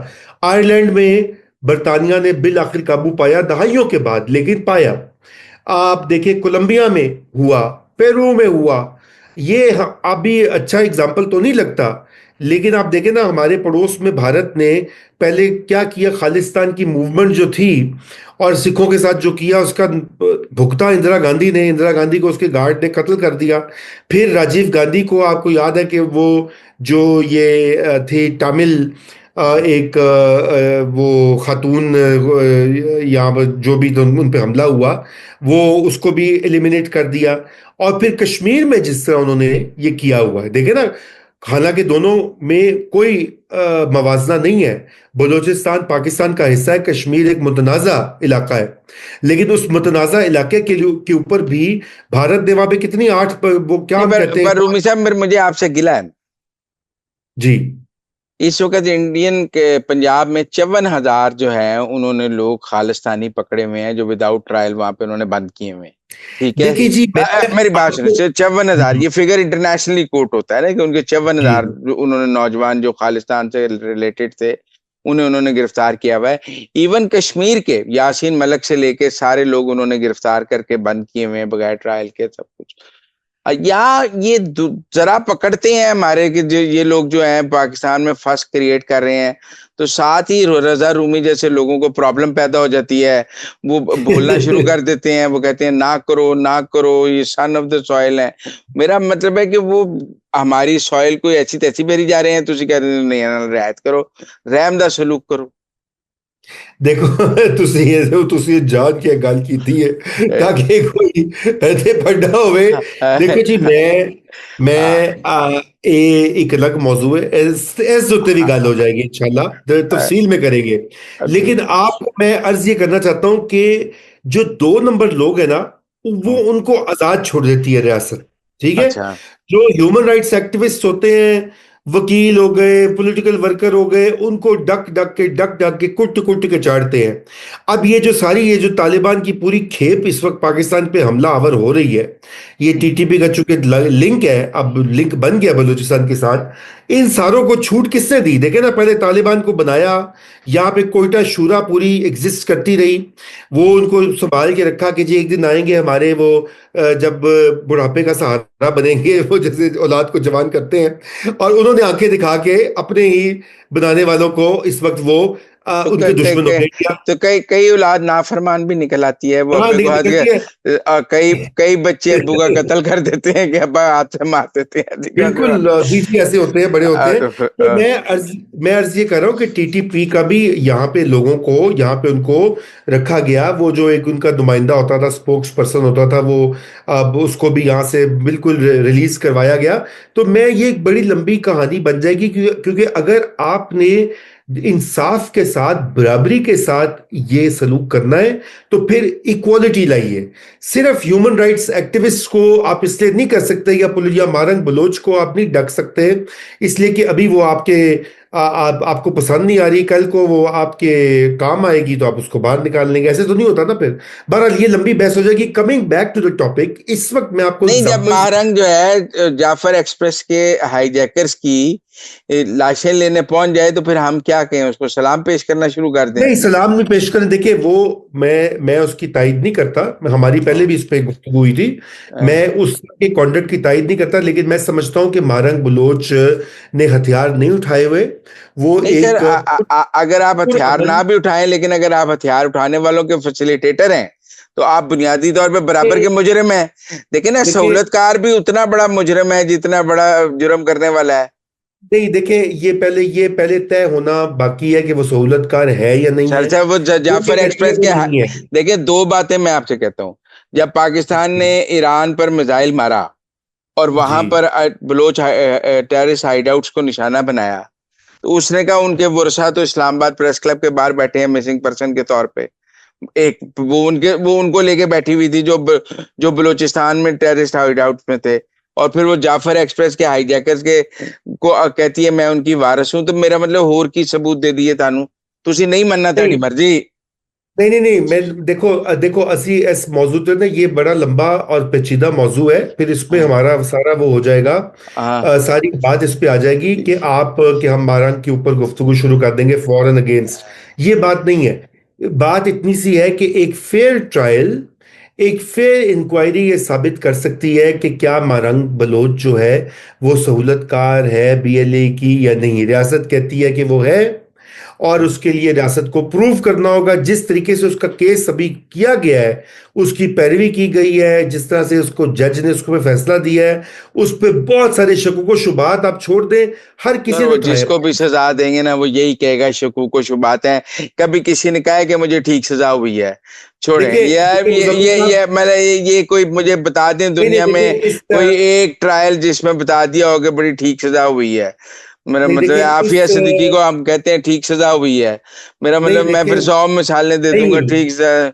आयरलैंड में बरतानिया ने बिल आखिर काबू पाया दहाइयों के बाद, लेकिन पाया। आप देखिए कोलंबिया में हुआ, पेरू में हुआ। ये अभी अच्छा एग्जाम्पल तो नहीं लगता, लेकिन आप देखें ना, हमारे पड़ोस में भारत ने पहले क्या किया, खालिस्तान की मूवमेंट जो थी और सिखों के साथ जो किया, उसका भुगता इंदिरा गांधी ने। इंदिरा गांधी को उसके गार्ड ने कत्ल कर दिया। फिर राजीव गांधी को आपको याद है कि वो जो ये थी तमिल, एक वो खातून, यहाँ पर जो भी तो उन पे हमला हुआ, वो उसको भी एलिमिनेट कर दिया। और फिर कश्मीर में जिस तरह उन्होंने ये किया हुआ है, देखे ना, हालांकि दोनों में कोई मवाजना नहीं है। बलूचिस्तान पाकिस्तान का हिस्सा है, कश्मीर एक मुतनाज़ा इलाका है, लेकिन उस मुतनाज़ा इलाके के ऊपर भी भारत ने वहां पे कितनी वो क्या नहीं, हम कहते हैं, पर रूमी साहब, मुझे आपसे गिला है। जी इस वक्त इंडियन के पंजाब में 54,000 जो है, उन्होंने लोग खालिस्तानी पकड़े हुए हैं, जो विदाउट ट्रायल वहां पे उन्होंने बंद किए हुए हैं। ठीक है। देखिए जी, मैं मेरी बात आपको। सुनिए, 54,000 ये फिगर इंटरनेशनली कोट होता है ना, कि उनके 54,000 जी उन्होंने नौजवान जो खालिस्तान से रिलेटेड थे, उन्हें उन्होंने गिरफ्तार किया हुआ है। इवन कश्मीर के यासीन मलिक से लेके सारे लोग उन्होंने गिरफ्तार करके बंद किए हुए हैं, बगैर ट्रायल के, सब कुछ। या ये जरा पकड़ते हैं हमारे कि जो ये लोग जो हैं पाकिस्तान में फर्स क्रिएट कर रहे हैं, तो साथ ही रजा रूमी जैसे लोगों को प्रॉब्लम पैदा हो जाती है। वो बोलना शुरू कर देते हैं, वो कहते हैं ना करो ना करो, ये सन ऑफ द सॉइल है। मेरा मतलब है कि वो हमारी सॉइल को ऐसी तैसी बेरी जा रहे हैं, तुम कह रहे हैं नहीं, रियायत करो, रहम दा सलूक करो। देखो, ਤੁਸੀਂ ਜਾਣ ਕੇ ਗੱਲ ਕੀਤੀ ਹੈ ਤਾਂ ਕਿ ਕੋਈ ਇੱਥੇ ਵੱਡਾ ਹੋਵੇ। ਦੇਖੋ ਜੀ, ਮੈਂ ਇਹ ਇੱਕ ਅਲੱਗ मौजू है, इस उत्ते भी गल हो जाएगी इंशाल्लाह, तफसील में करेंगे। लेकिन आपको मैं अर्ज ये करना चाहता हूं कि जो 2 नंबर लोग हैं ना, वो उनको आजाद छोड़ देती है रियासत। ठीक है, अच्छा। जो ह्यूमन राइट्स एक्टिविस्ट होते हैं, वकील हो गए, पॉलिटिकल वर्कर हो गए, उनको डक डक के कुट कुट के चाटते हैं। अब ये जो तालिबान की पूरी खेप इस वक्त पाकिस्तान पे हमला आवर हो रही है, ये टीटीपी का चूंकि लिंक है, अब लिंक बन गया बलूचिस्तान के साथ। इन सारों को छूट किसने दी? देखे ना, पहले तालिबान को बनाया, यहाँ पे कोयटा शूरा पूरी एग्जिस्ट करती रही, वो उनको संभाल के रखा कि जी एक दिन आएंगे हमारे वो, जब बुढ़ापे का सहारा बनेंगे, वो जैसे औलाद को जवान करते हैं। और उन्होंने आंखें दिखा के अपने ही बनाने वालों को इस वक्त वो तो उनके दुश्मन हो गए या तो कई कई औलाद नाफरमान भी निकल आती है, वो हाँ अब्बे को हाथ निकलती है। कई कई बच्चे अब्बू का कत्ल कर देते हैं कि अब्बा हाथ से मार देते हैं, दिखा दे बिल्कुल जी जी, ऐसे होते हैं, बड़े होते हैं। तो अ, मैं अर्ज ये कर रहा हूँ कि टीटीपी का भी यहाँ पे लोगों को, यहाँ पे उनको रखा गया, वो जो एक उनका नुमाइंदा होता था, स्पोक्स पर्सन होता था वो, अब उसको भी यहाँ से बिल्कुल रिलीज करवाया गया। तो मैं ये एक बड़ी लंबी कहानी बन जाएगी, क्योंकि अगर आपने इंसाफ के साथ, बराबरी के साथ ये सलूक करना है, तो फिर इक्वालिटी लाइए। सिर्फ ह्यूमन राइट्स एक्टिविस्ट को आप इसलिए नहीं कर सकते, या मारंग बलोच को आप नहीं ढक सकते इसलिए कि अभी वो आपको पसंद नहीं आ रही, कल को वो आपके काम आएगी तो आप उसको बाहर निकाल लेंगे। ऐसे तो नहीं होता ना फिर। बहरहाल ये लंबी बहस हो जाएगी। Coming back to the topic, इस वक्त मैं आपको नहीं, जब एग्जांपल। महारंग जो है जाफर एक्सप्रेस के हाईजैकर्स की लाशें लेने पहुंच जाए तो फिर हम क्या कहें, उसको सलाम पेश करना शुरू कर दें? नहीं, सलाम नहीं पेश करें। देखिए वो, मैं उसकी तायद नहीं करता। हमारी पहले भी इस पे गुफ्तगू हुई थी। मैं उसके कॉन्डक्ट की तायद नहीं करता, लेकिन मैं समझता हूं कि मारंग बलोच ने हथियार नहीं उठाए हुए। वो नहीं सर, एक अगर आप हथियार ना भी उठाएं, लेकिन अगर आप हथियार उठाने वालों के फैसिलिटेटर हैं तो आप बुनियादी तौर पे बराबर के मुजरिम हैं। देखिए ना, देखिए, सहूलतकार भी उतना बड़ा मुजरिम है जितना बड़ा जुर्म करने वाला है। नहीं देखिए, ये पहले तय होना बाकी है कि वो सहूलतकार है या नहीं है। चर्चा वो वो भी जाफर कहती है एक्सप्रेस वो के नहीं है। देखिए, दो बातें मैं आपसे कहता हूँ। जब पाकिस्तान ने ईरान पर मिसाइल मारा और जी वहां पर बलोच टेररिस्ट हाइडआउट्स को निशाना बनाया, तो उसने कहा उनके वर्षा तो इस्लामाबाद प्रेस क्लब के बाहर बैठे हैं मिसिंग पर्सन के तौर पे। एक वो उनको लेके बैठी हुई थी जो बलूचिस्तान में टेररिस्ट हाइडआउट में थे। और फिर वो जाफर एक्सप्रेस के हाईजैकर्स के को कहती है मैं उनकी वारिस हूं। तो मेरा मतलब होर की सबूत दे दिए तानू, तुसी नहीं मनना, ताड़ी नहीं मर्जी। नहीं नहीं नहीं, मैं देखो देखो असी इस मौजू पे ना, ये बड़ा लंबा और पेचीदा मौजू है, फिर इसमें हाँ हमारा सारा वो हो जाएगा। हाँ सारी बात इस पे आ जाएगी कि हम मारान के ऊपर गुफ्तगू शुरू कर देंगे फॉर एंड अगेंस्ट। ये बात नहीं है। बात इतनी सी है कि एक फेयर ट्रायल, एक फेयर इंक्वायरी ये साबित कर सकती है कि क्या मारंग बलोच जो है वो सहूलतकार है बीएलए की या नहीं। रियासत कहती है कि वो है, और उसके लिए रियासत को प्रूव करना होगा। जिस तरीके से उसका केस अभी किया गया है, उसकी पैरवी की गई है, जिस तरह से उसको जज ने उसको पे फैसला दिया है, उस पे बहुत सारे शकों को शुबात आप छोड़ दें, हर सर, किसी ने वो उठाया। जिसको भी सजा देंगे ना वो यही कहेगा शकूक व शुबात है। कभी किसी ने कहा है कि मुझे ठीक सजा हुई है? छोड़ें देखिए यार, देखिए मुजम्मिल साहब, ये मतलब ये कोई मुझे बता दें नहीं नहीं दुनिया देखिए में इस कोई एक ट्रायल जिसमें बता दिया हो कि बड़ी ठीक सजा हुई है। मेरा नहीं मतलब देखिए आफिया इस सिद्दीकी को हम कहते हैं ठीक सजा हुई है। मेरा नहीं मतलब मैं देखिए फिर 100 मिसालें दे दूंगा नहीं ठीक सजा।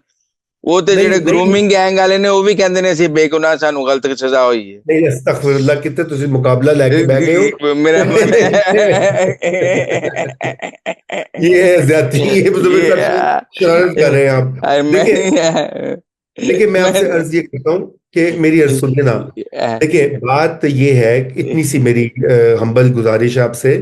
वो तो नहीं जेडे नहीं ग्रूमिंग गैंग वाले ने वो भी कहते ने सी बेगुनाह सानू गलत सजा हुई है। नहीं, अस्तगफिरुल्लाह, कितने तुम मुकाबला लेके बह गए हो। मेरा ये ज्यादा, ये मुजम्मिल ये साहब शरारत कर रहे हैं आप। देखिए देखिए मैं आपसे मैं अर्ज ये करता हूँ कि मेरी अर्ज सुनिए ना। देखिए बात ये है, इतनी सी मेरी हम्बल गुजारिश है आपसे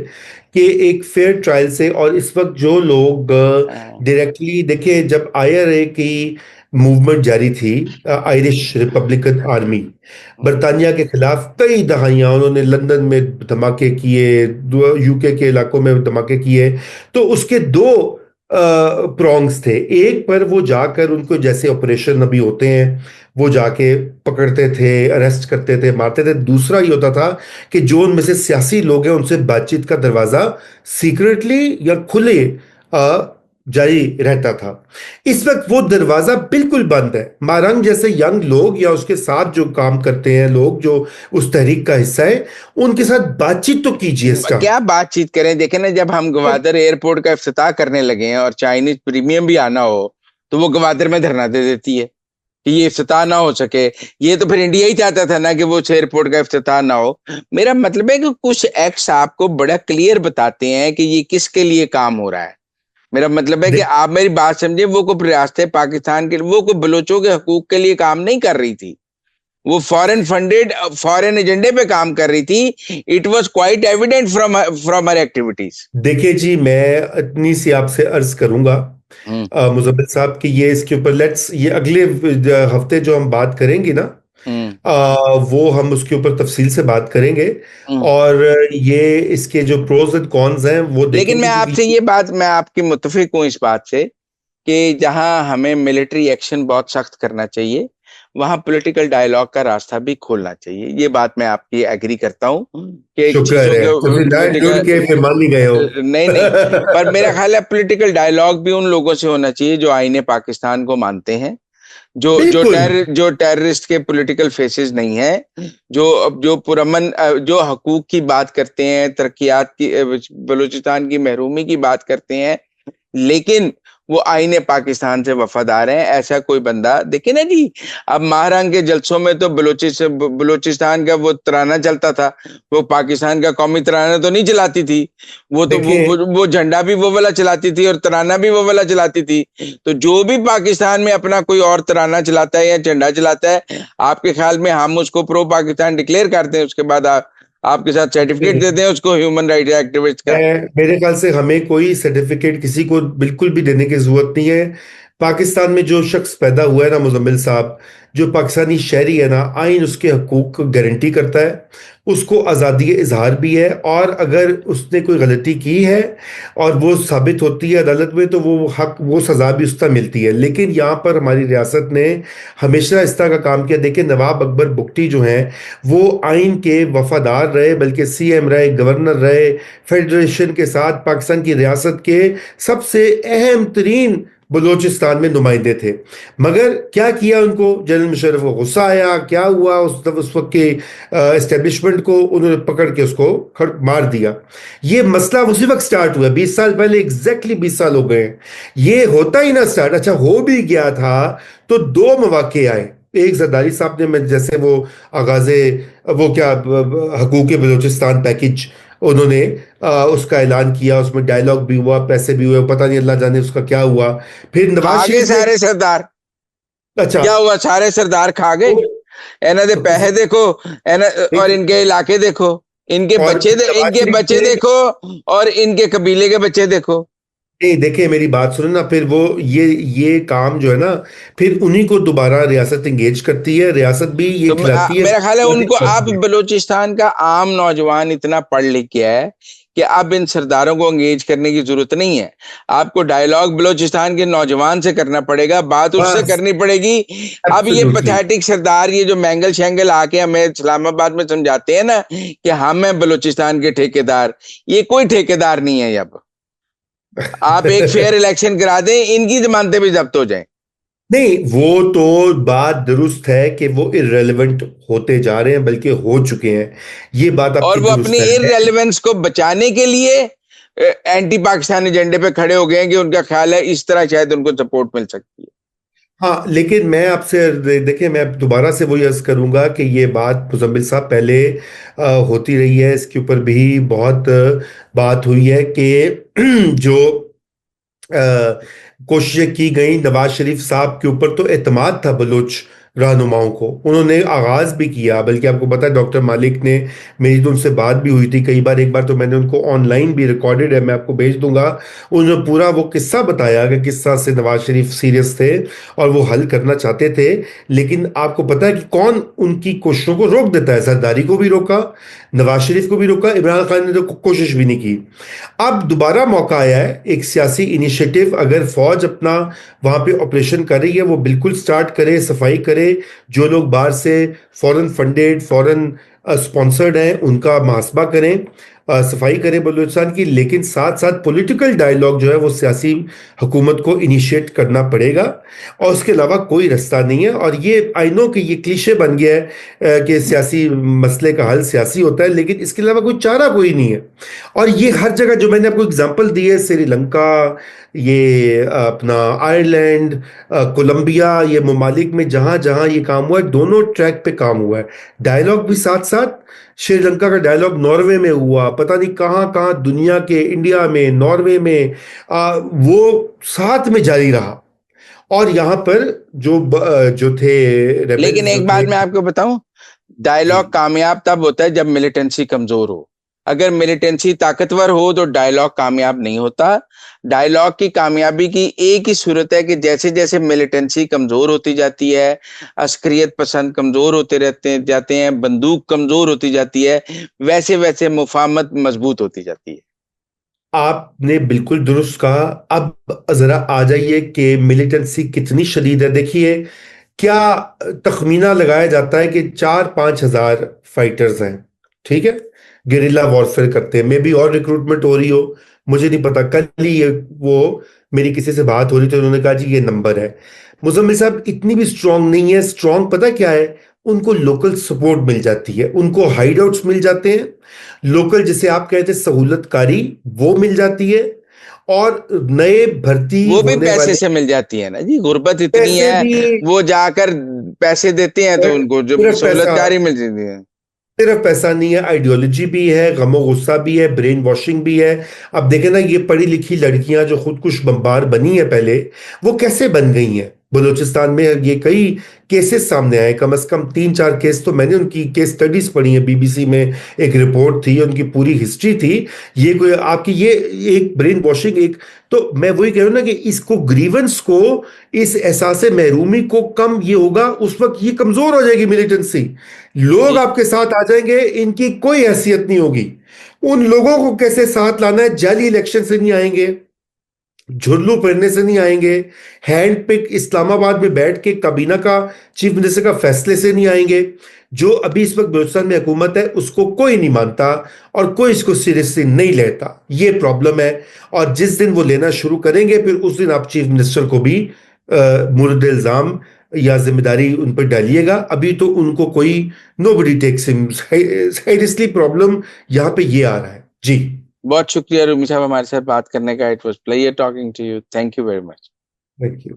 कि एक फेयर ट्रायल से, और इस वक्त जो लोग डायरेक्टली, देखिए जब आईआरए की मूवमेंट जारी थी, आयरिश रिपब्लिकन आर्मी, बरतानिया के खिलाफ कई दहाइयां उन्होंने लंदन में धमाके किए, यूके के इलाकों में धमाके किए। तो उसके दो प्रॉन्ग्स थे। एक पर वो जाकर उनको, जैसे ऑपरेशन अभी होते हैं, वो जाके पकड़ते थे, अरेस्ट करते थे, मारते थे। दूसरा ये होता था कि जो उनमें से सियासी लोग हैं उनसे बातचीत का दरवाजा सीक्रेटली या खुले जारी रहता था। इस वक्त वो दरवाजा बिल्कुल बंद है। मारंग जैसे यंग लोग या उसके साथ जो काम करते हैं लोग, जो उस तहरीक का हिस्सा है, उनके साथ बातचीत तो कीजिए इसका। क्या बातचीत करें? देखे ना, जब हम ग्वादर एयरपोर्ट का इफ्तिताह करने लगे हैं और चाइनीज प्रीमियम भी आना हो तो वो ग्वादर में धरना दे देती है कि ये इफ्तिताह ना हो सके। ये तो फिर इंडिया ही चाहता था ना कि वो एयरपोर्ट का इफ्तिताह ना हो। मेरा मतलब है कि कुछ एक्ट्स आपको बड़ा क्लियर बताते हैं कि ये किसके लिए काम हो रहा है। मेरा मतलब है कि देख आप मेरी बात समझे, वो कोई रियासत पाकिस्तान के, वो कोई बलोचों के हकूक के लिए काम नहीं कर रही थी। वो फॉरेन फंडेड फॉरेन एजेंडे पे काम कर रही थी। It was quite evident from her activities. देखिए जी, मैं इतनी सी आपसे अर्ज करूंगा हम्म मुजम्मिल साहब कि ये इसके ऊपर लेट्स, ये अगले हफ्ते जो हम बात करेंगे ना, हम्म। वो हम उसके ऊपर तफसील से बात करेंगे। हम्म। और ये इसके जो प्रोज एंड कॉन्स हैं वो लेकिन मैं देखेंगे, क्योंकि आपसे ये बात, मैं आपकी मुत्तफिक हूँ इस बात से कि जहां हमें मिलिट्री एक्शन बहुत सख्त करना चाहिए, वहां पॉलिटिकल डायलॉग का रास्ता भी खोलना चाहिए। ये बात मैं आपकी एग्री करता हूँ कि शुक्र चीजों है तो को फिर ना ढूंढ के फिर मान ही गए हो। नहीं नहीं, पर मेरा ख्याल है पॉलिटिकल डायलॉग भी उन लोगों से होना चाहिए जो आईने पाकिस्तान को मानते हैं, बिल्कुल। जो टेररिस्ट के पॉलिटिकल फेसेस नहीं है, जो पुरमन जो हकूक की बात करते हैं, तरक्कियात की, बलूचिस्तान की महरूमी की बात करते हैं, लेकिन वो आईने पाकिस्तान से वफादार हैं। ऐसा कोई बंदा देखे ना जी। अब महारंग के जलसों में तो बलूचिस्तान का वो तराना चलता था, वो पाकिस्तान का कौमी तराना तो नहीं चलाती थी। वो तो देखें, वो झंडा भी वो वाला चलाती थी और तराना भी वो वाला चलाती थी। तो जो भी पाकिस्तान में अपना कोई और तराना चलाता है या झंडा चलाता है, आपके ख्याल में हम उसको प्रो पाकिस्तान डिक्लेयर करते हैं, उसके बाद आपके साथ सर्टिफिकेट देते हैं उसको ह्यूमन राइट एक्टिविस्ट का? मेरे ख्याल से हमें कोई सर्टिफिकेट किसी को बिल्कुल भी देने की जरूरत नहीं है। पाकिस्तान में जो शख्स पैदा हुआ है ना मुजम्मिल साहब, जो पाकिस्तानी शहरी है ना, आइन उसके हकूक को गारंटी करता है, उसको आज़ादी इजहार भी है। और अगर उसने कोई गलती की है और वो साबित होती है अदालत में, तो वो हक, वो सज़ा भी उसका मिलती है। लेकिन यहाँ पर हमारी रियासत ने हमेशा इस तरह का काम किया। देखिए, नवाब अकबर बुगटी जो हैं, वो आइन के वफादार रहे, बल्कि सीएम रहे, गवर्नर रहे, फेडरेशन के साथ पाकिस्तान की रियासत के सबसे अहम तरीन बलूचिस्तान में नुमाइंदे थे। मगर क्या किया उनको, जनरल मुशर्रफ को गुस्सा आया, क्या हुआ उस वक्त के एस्टेब्लिशमेंट को उन्होंने पकड़ के उसको मार दिया। ये मसला उसी वक्त स्टार्ट हुआ, 20 साल पहले, एग्जैक्टली 20 साल हो गए हैं। ये होता ही ना स्टार्ट, अच्छा हो भी गया था तो दो मौके आए। एक जरदारी साहब ने, मैं जैसे वो आगाजे, वो क्या हकूक बलूचिस्तान पैकेज, उन्होंने उसका ऐलान किया, उसमें डायलॉग भी हुआ, पैसे भी हुए, पता नहीं अल्लाह जाने उसका क्या हुआ। फिर नवाज खा गए शरीफ ने, सारे सरदार। अच्छा, क्या हुआ, सारे सरदार खा गए। तो, एना दे तो पैसे देखो, एना, और एक, इनके इलाके देखो, और फिर नवाज इनके शरीफ बच्चे ने, देखो, और इनके कबीले के बच्चे देखो। नहीं देखिए मेरी बात सुनो ना, फिर वो ये काम जो है ना, फिर उन्हीं को दोबारा रियासत इंगेज करती है, रियासत भी ये तो खिलाती है, मेरा ख्याल है बातें उनको, आप करती है। बलूचिस्तान का आम नौजवान इतना पढ़ लिख गया है कि अब इन सरदारों को एंगेज करने की जरूरत नहीं है। आपको डायलॉग बलूचिस्तान के नौजवान से करना पड़ेगा, बात उससे बस, करनी पड़ेगी। अब ये एब्सोल्युटली। पथेटिक सरदार, ये जो मैंगल शैंगल आके हमें इस्लामाबाद में समझाते हैं ना कि हम हैं बलूचिस्तान के ठेकेदार, ये कोई ठेकेदार नहीं है। अब आप एक फेयर इलेक्शन करा दें, इनकी जमानतें भी जब्त हो जाएं। नहीं, वो तो बात दुरुस्त है कि वो इररेलेवेंट होते जा रहे हैं, बल्कि हो चुके हैं। ये बात और आपकी वो अपनी दुरुस्त है। इररेलेवेंस को बचाने के लिए एंटी पाकिस्तान एजेंडे पे खड़े हो गए हैं कि उनका ख्याल है इस तरह शायद उनको सपोर्ट मिल सकती है। हाँ, लेकिन मैं आपसे देखिए, मैं दोबारा से वही अर्ज करूंगा कि ये बात मुजम्मिल साहब पहले होती रही है, इसके ऊपर भी बहुत बात हुई है कि जो कोशिशें की गई, नवाज शरीफ साहब के ऊपर तो एतमाद था बलूच रहनुमाओं को, उन्होंने आगाज भी किया। बल्कि आपको पता है, डॉक्टर मालिक ने, मेरी तो उनसे बात भी हुई थी कई बार, एक बार तो मैंने उनको ऑनलाइन भी रिकॉर्डेड है, मैं आपको भेज दूंगा। उन्होंने पूरा वो किस्सा बताया कि किस तरह से नवाज शरीफ सीरियस थे और वो हल करना चाहते थे। लेकिन आपको पता है कि कौन उनकी कोशिशों को रोक देता है? जरदारी को भी रोका, नवाज शरीफ को भी रोका, इमरान खान ने तो कोशिश भी नहीं की। अब दोबारा मौका आया है, एक सियासी इनिशिएटिव, अगर फौज अपना वहां पे ऑपरेशन कर रही है, वो बिल्कुल स्टार्ट करे, सफाई करे। जो लोग बाहर से फॉरेन फंडेड, फॉरेन स्पॉन्सर्ड हैं, उनका मुहासबा करें, सफाई करें बलूचिस्तान की। लेकिन साथ साथ पॉलिटिकल डायलॉग जो है वो सियासी हुकूमत को इनिशिएट करना पड़ेगा, और उसके अलावा कोई रास्ता नहीं है। और ये आई नो कि ये क्लीशे बन गया है कि सियासी मसले का हल सियासी होता है, लेकिन इसके अलावा कोई चारा कोई नहीं है। और ये हर जगह, जो मैंने आपको एग्जांपल दी है, श्रीलंका, ये अपना आयरलैंड, कोलंबिया, ये ममालिक में जहां जहां ये काम हुआ है, दोनों ट्रैक पे काम हुआ है। डायलॉग भी साथ साथ, श्रीलंका का डायलॉग नॉर्वे में हुआ, पता नहीं कहाँ कहाँ दुनिया के, इंडिया में, नॉर्वे में, वो साथ में जारी रहा। और यहाँ पर जो थे लेकिन रेबेल्स जो एक बात थे। मैं आपको बताऊं, जी। डायलॉग कामयाब तब होता है जब मिलिटेंसी कमजोर हो। अगर मिलिटेंसी ताकतवर हो तो डायलॉग कामयाब नहीं होता। डायलॉग की कामयाबी की एक ही सूरत है कि जैसे जैसे मिलिटेंसी कमजोर होती जाती है, अस्करियत पसंद कमजोर होते जाते हैं, बंदूक कमजोर होती जाती है, वैसे वैसे मुफाहमत मजबूत होती जाती है। आपने बिल्कुल दुरुस्त कहा। अब जरा आ जाइए कि मिलिटेंसी कितनी शदीद है। देखिए, क्या तखमीना लगाया जाता है कि 4-5 हजार फाइटर्स हैं, ठीक है, गेरिल्ला वॉरफेयर करते हैं। मे बी और रिक्रूटमेंट हो रही हो, मुझे नहीं पता। कल ही ये वो मेरी किसी से बात हो रही थी, उन्होंने कहा जी ये नंबर है। मुजम्मिल साहब, इतनी भी स्ट्रांग नहीं है। स्ट्रांग पता क्या है? उनको लोकल सपोर्ट मिल जाती है, उनको हाइड आउट्स मिल जाते हैं, लोकल जिसे आप कहते हैं सहूलतकारी, वो मिल जाती है। और नए भर्ती वो भी होने पैसे वाले से मिल जाती है ना जी, गुर्बत इतनी पैसे है। भी, वो जाकर पैसे देते हैं तो उनको जो सिर्फ पैसा, सहूलतकारी मिल जाती है। सिर्फ पैसा नहीं है, आइडियोलॉजी भी है, गमो गुस्सा भी है, ब्रेन वॉशिंग भी है। अब देखें ना, ये पढ़ी लिखी लड़कियां जो खुदकुश बम्बार बनी है पहले, वो कैसे बन गई हैं। बलूचिस्तान में ये कई केसेस सामने आए, कम से कम 3-4 केस तो मैंने उनकी केस स्टडीज पढ़ी है, बीबीसी में एक रिपोर्ट थी, उनकी पूरी हिस्ट्री थी। ये कोई आपकी ये एक ब्रेन वॉशिंग एक, तो मैं वही कह रहा हूं ना कि इसको ग्रीवेंस को, इस एहसास महरूमी को कम ये होगा, उस वक्त ये कमजोर हो जाएगी मिलिटेंसी। लोग जी। आपके साथ आ जाएंगे, इनकी कोई हैसियत नहीं होगी। उन लोगों को कैसे साथ लाना है? जाली इलेक्शन से नहीं आएंगे, झुर्लू पहनने से नहीं आएंगे, हैंड पिक इस्लामाबाद में बैठ के काबीना का, चीफ मिनिस्टर का फैसले से नहीं आएंगे। जो अभी इस वक्त बलूचिस्तान में हुकूमत है उसको कोई नहीं मानता और कोई इसको सीरियसली नहीं लेता, ये प्रॉब्लम है। और जिस दिन वो लेना शुरू करेंगे, फिर उस दिन आप चीफ मिनिस्टर को भी मुर्द इल्जाम या जिम्मेदारी उन पर डालिएगा। अभी तो उनको कोई, नो बडी टेक्स हिम सीरियसली। प्रॉब्लम यहां पे ये आ रहा है जी। बहुत शुक्रिया रूमी साहब हमारे साथ बात करने का। It was pleasure talking to you. Thank you very much. Thank you.